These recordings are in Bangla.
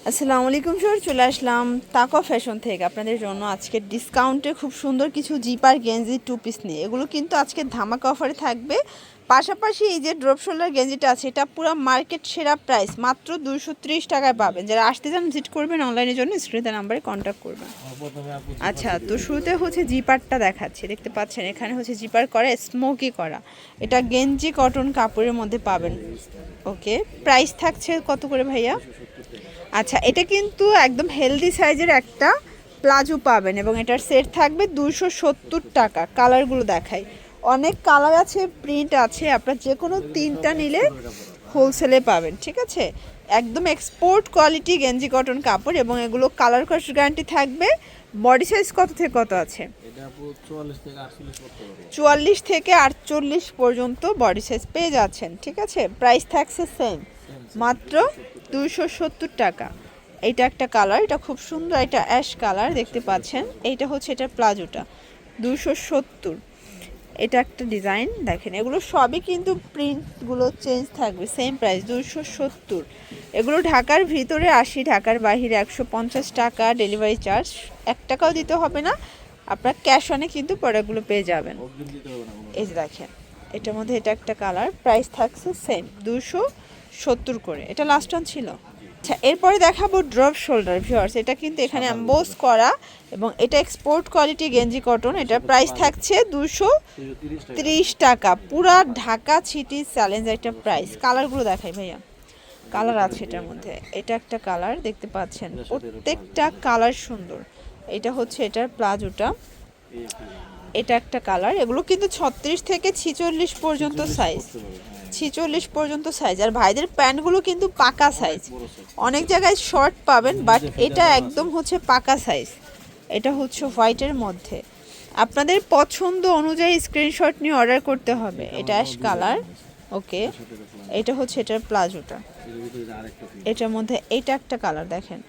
আসসালামু আলাইকুম স্যার, চলে আসলাম তাকওয়া ফ্যাশন থেকে আপনাদের জন্য আজকে ডিসকাউন্টে খুব সুন্দর কিছু জিপার গেঞ্জি টু পিস নিয়ে। এগুলো কিন্তু আজকে ধামাকা অফারে থাকবে। পাশাপাশি এই যে ড্রপ শোল্ডার গেঞ্জিটা আছে, এটা পুরো মার্কেট সেরা প্রাইস, মাত্র 230 টাকায় পাবেন। যারা আসতে চান ভিজিট করবেন, অনলাইনের জন্য স্ক্রিনে নাম্বারে কন্ট্যাক্ট করবেন। আচ্ছা, তো শুরুতে হচ্ছে জিপারটা দেখাচ্ছি। দেখতে পাচ্ছেন এখানে হচ্ছে জিপার করা, স্মোকি করা। এটা গেঞ্জি কটন কাপড়ের মধ্যে পাবেন। ওকে, প্রাইস থাকছে কত করে ভাইয়া? আচ্ছা, এটা কিন্তু একদম হেলদি সাইজের একটা প্লাজো পাবেন এবং এটার সেট থাকবে 270 টাকা। কালারগুলো দেখাই, অনেক কালার আছে, প্রিন্ট আছে, আপনার যে কোনো তিনটা নিলে হোলসেলে পাবেন। ঠিক আছে, একদম এক্সপোর্ট কোয়ালিটি গেঞ্জি কটন কাপড় এবং এগুলো কালার কস্ট গ্যারান্টি থাকবে। বডি সাইজ কত থেকে কত আছে? 44 থেকে 48 পর্যন্ত বডি সাইজ পেয়ে যাচ্ছেন। ঠিক আছে, প্রাইস থাকছে সেম, মাত্র 270 টাকা। এইটা একটা কালার, এটা খুব সুন্দর, এটা অ্যাশ কালার দেখতে পাচ্ছেন। এইটা হচ্ছে এটার প্লাজোটা, 270। এটা একটা ডিজাইন দেখেন, এগুলো সবই কিন্তু প্রিন্টগুলো চেঞ্জ থাকবে, সেম প্রাইস 270। এগুলো ঢাকার ভিতরে 80, ঢাকার বাইরে 150 টাকা। ডেলিভারি চার্জ 1 টাকাও দিতে হবে না, আপনার ক্যাশ অনে কিন্তু প্রোডাক্টগুলো পেয়ে যাবেন। এই যে দেখেন, এটার মধ্যে এটা একটা কালার, প্রাইস থাকছে সেম 270 করে। এটা লাস্ট অন ছিল। আচ্ছা, এরপরে দেখাবো ড্রপ শোল্ডার ভিউয়ার্স। এটা কিন্তু এখানে এমবোস করা এবং এটা এক্সপোর্ট কোয়ালিটি গেঞ্জি কটন। এটার প্রাইস থাকছে 230 টাকা। পুরা ঢাকা সিটি চ্যালেঞ্জ একটা প্রাইস। কালারগুলো দেখাই ভাইয়া, কালার আছে এটার মধ্যে। এটা একটা কালার দেখতে পাচ্ছেন, প্রত্যেকটা কালার সুন্দর। এটা হচ্ছে এটার প্লাজোটা, এটা একটা কালার। এগুলো কিন্তু 36 থেকে 46 পর্যন্ত সাইজ, 46 পর্যন্ত সাইজ। আর ভাইদের প্যান্টগুলো কিন্তু পাকা সাইজ, অনেক জায়গায় শর্ট পাবেন, বাট এটা একদম হচ্ছে পাকা সাইজ। এটা হচ্ছে হোয়াইটের মধ্যে, আপনাদের পছন্দ অনুযায়ী স্ক্রিনশট নিয়ে অর্ডার করতে হবে। এটা অ্যাশ কালার। ওকে, এটা হচ্ছে এটার প্লাজোটা, এটার মধ্যে এটা একটা কালার দেখেন,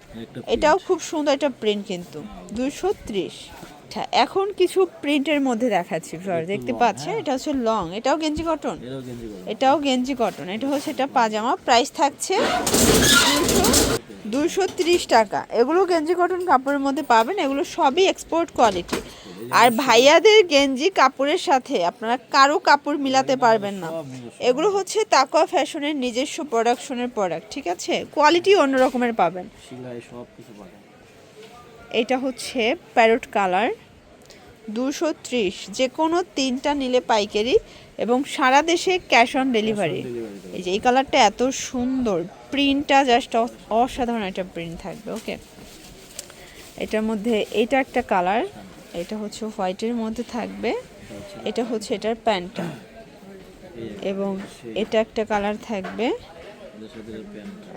এটাও খুব সুন্দর, এটা প্রিন্ট কিন্তু 230। আচ্ছা, এখন কিছু প্রিন্টের মধ্যে দেখাচ্ছি ভিউয়ার, দেখতে পাচ্ছেন এটা হচ্ছে লং, এটাও গেঞ্জি কটন, এটাও গেঞ্জি কটন। এটা হচ্ছে এটা পাজামা, প্রাইস থাকছে 230 টাকা। এগুলো গেঞ্জি কটন কাপড়ের মধ্যে পাবেন, এগুলো সবই এক্সপোর্ট কোয়ালিটি। আর ভাইয়াদের গেঞ্জি কাপড়ের সাথে আপনারা কারো কাপড় মিলাতে পারবেন না। এগুলো হচ্ছে তাকওয়া ফ্যাশনের নিজস্ব প্রোডাকশনের প্রোডাক্ট। ঠিক আছে, কোয়ালিটি অন্য রকমের পাবেন। এটা হচ্ছে প্যারট কালার, 230। যে কোনো তিনটা নিলে পাইকারি এবং সারা দেশে ক্যাশ অন ডেলিভারি। এই যে এই কালারটা এত সুন্দর, প্রিন্টটা জাস্ট অসাধারণ একটা প্রিন্ট থাকবে। ওকে, এটার মধ্যে এটা একটা কালার, এটা হচ্ছে হোয়াইটের মধ্যে থাকবে। এটা হচ্ছে এটার প্যান্টটা এবং এটা একটা কালার থাকবে।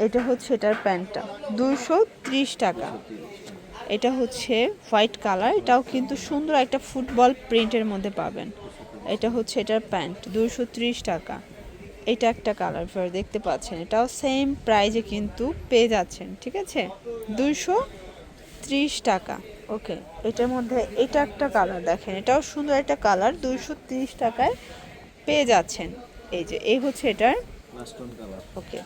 এটা হচ্ছে এটার প্যান্টটা, 230 টাকা। এটা হচ্ছে হোয়াইট কালার, এটাও কিন্তু সুন্দর একটা ফুটবল প্রিন্টের মধ্যে পাবেন। এটা হচ্ছে এটার প্যান্ট, 230 টাকা। এটা একটা কালার দেখতে পাচ্ছেন, এটাও সেম প্রাইজে কিন্তু পেয়ে যাচ্ছেন। ঠিক আছে, 230 টাকা। ওকে, এটার মধ্যে এটা একটা কালার দেখেন, এটাও সুন্দর একটা কালার, 230 টাকায় পেয়ে যাচ্ছেন। এই যে এই হচ্ছে এটার। ওকে,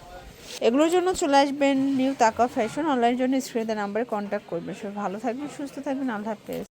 এগুলোর জন্য চলে আসবেন নিউ তাকওয়া ফ্যাশন, অনলাইনের জন্য স্ক্রিনে নাম্বারে কন্ট্যাক্ট করবেন। সবাই ভালো থাকবেন, সুস্থ থাকবেন, আল্লাহ হাফেজ।